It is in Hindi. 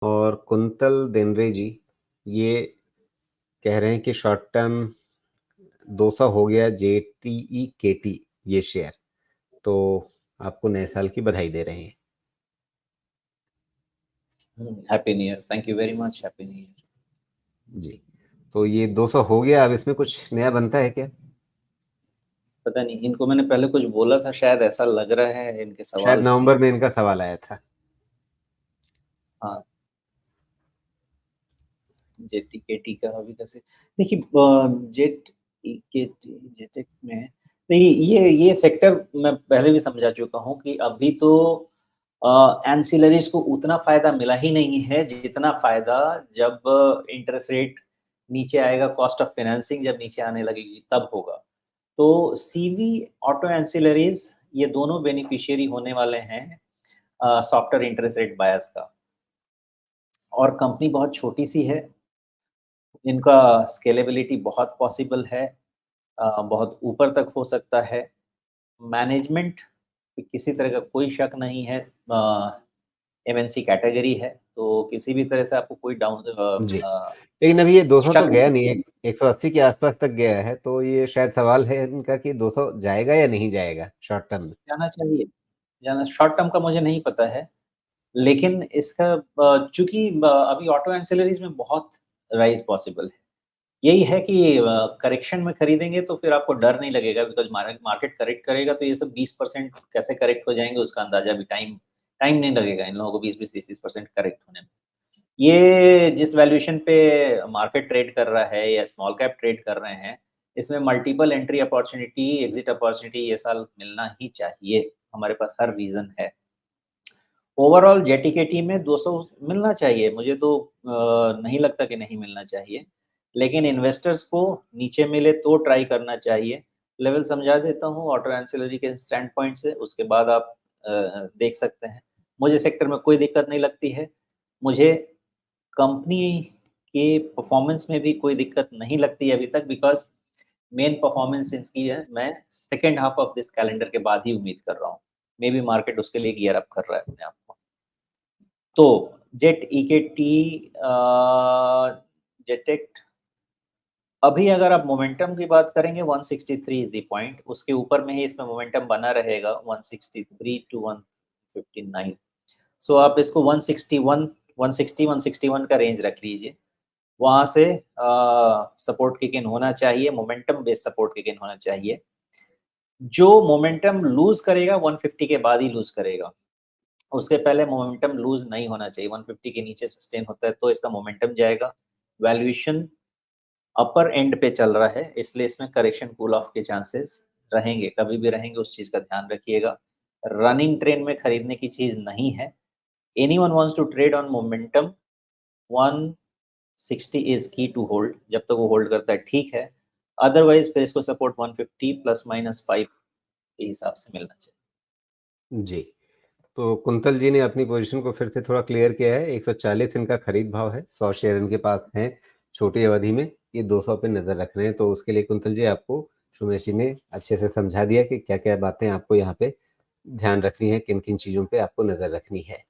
और कुंतल देनरे जी ये कह रहे हैं कि शॉर्ट टर्म 200 हो गया JTEKT ये शेयर, तो आपको नए साल की बधाई दे रहे हैं। Happy new year, thank you very much, happy new year. जी, तो ये 200 हो गया, अब इसमें कुछ नया बनता है क्या? पता नहीं, इनको मैंने पहले कुछ बोला था शायद, ऐसा लग रहा है इनके शायद सवाल से। नवंबर में इनका सवाल आया था। हाँ, जेटीकेटी का अभी कैसे देखिए, जेटेक में नहीं, ये सेक्टर मैं पहले भी समझा चुका हूँ कि अभी तो एंसिलरीज को उतना फायदा मिला ही नहीं है जितना फायदा जब इंटरेस्ट रेट नीचे आएगा, कॉस्ट ऑफ फाइनेंसिंग जब नीचे आने लगेगी तब होगा। तो सीवी, ऑटो एंसिलरीज, ये दोनों बेनिफिशियरी होने वाले हैं सॉफ्टवेयर इंटरेस्ट रेट बायस का। और कंपनी बहुत छोटी सी है, इनका स्केलेबिलिटी बहुत पॉसिबल है, बहुत ऊपर तक हो सकता है। मैनेजमेंट पे किसी तरह का कोई शक नहीं है, एमएनसी कैटेगरी है, तो किसी भी तरह से आपको कोई जी, लेकिन अभी ये 200 तो शक गया नहीं। नहीं, 180 के आसपास तक गया है, तो ये शायद सवाल है इनका कि 200 जाएगा या नहीं जाएगा शॉर्ट टर्म में। जाना चाहिए, जाना शॉर्ट टर्म का मुझे नहीं पता है, लेकिन इसका चूँकि अभी ऑटो एंसिलरीज़ में बहुत राइज़ पॉसिबल है। यही है कि करेक्शन में खरीदेंगे तो फिर आपको डर नहीं लगेगा, बिकॉज़ मार्केट करेक्ट करेगा तो ये सब 20% कैसे करेक्ट हो जाएँगे उसका अंदाज़ा भी टाइम टाइम नहीं लगेगा इन लोगों को 20-20, 30-30% करेक्ट होने में। ये जिस वैल्यूएशन पे मार्केट ट्रेड कर रहा है या स्मॉल कैप ट्रेड कर रहे हैं, इसमें multiple entry opportunity, exit opportunity ये साल मिलना ही चाहिए। हमारे पास हर रीज़न है। ओवरऑल जेटीकेटी में 200 मिलना चाहिए, मुझे तो नहीं लगता कि नहीं मिलना चाहिए। लेकिन इन्वेस्टर्स को नीचे मिले तो ट्राई करना चाहिए। लेवल समझा देता हूँ ऑटो एंसिलरी के स्टैंड पॉइंट से, उसके बाद आप देख सकते हैं। मुझे सेक्टर में कोई दिक्कत नहीं लगती है। मुझे कंपनी के परफॉर्मेंस में भी कोई दिक्कत नहीं लगती है अभी तक, बिकॉज़ मेन परफॉर्मेंस इसकी है, मैं second half of this calendar के बाद ही उम्मीद कर रहा हूँ। मेबी मार्केट उसके लिए गियर अप कर रहा है अपने आप को। तो जेट ईकेटी, जेटेक्ट, अभी अगर आप मोमेंटम की बात करेंगे 163 इज़ द पॉइंट, उसके ऊपर में ही इसमें मोमेंटम बना रहेगा 163 टू 159। सो आप इसको 161, 160, 161 का रेंज रख लीजिए। वहाँ से सपोर्ट किक इन होना चाहिए, momentum based support kick in होना चाहिए। जो मोमेंटम लूज़ करेगा 150 के बाद ही लूज़ करेगा। उसके पहले मोमेंटम लूज़ नहीं होना चाहिए, 150 के नीचे सस्टेन होता है तो इसका मोमेंटम जाएगा। वैल्यूएशन अपर एंड पे चल रहा है, इसलिए इसमें करेक्शन कूल ऑफ के चांसेस रहेंगे, कभी भी रहेंगे, उस चीज़ का ध्यान रखिएगा। रनिंग ट्रेंड में खरीदने की चीज़ नहीं है। Anyone wants to trade on momentum, 160 is key to hold, जब तक वो होल्ड करता है ठीक है, अदरवाइज़ फिर इसको सपोर्ट 150 ±5 के हिसाब से मिलना चाहिए। जी, तो कुंतल जी ने अपनी पोजीशन को फिर से थोड़ा क्लियर किया है। 140 इनका खरीद भाव है, 100 शेयर इनके पास हैं छोटी अवधि में, ये 200 पे नज़र रख रहे हैं। तो उसके लिए कुंतल जी आपको सुमेश जी ने अच्छे से समझा दिया कि क्या-क्या बातें आपको यहाँ पे ध्यान रखनी है, किन-किन चीज़ों पे आपको नज़र रखनी है।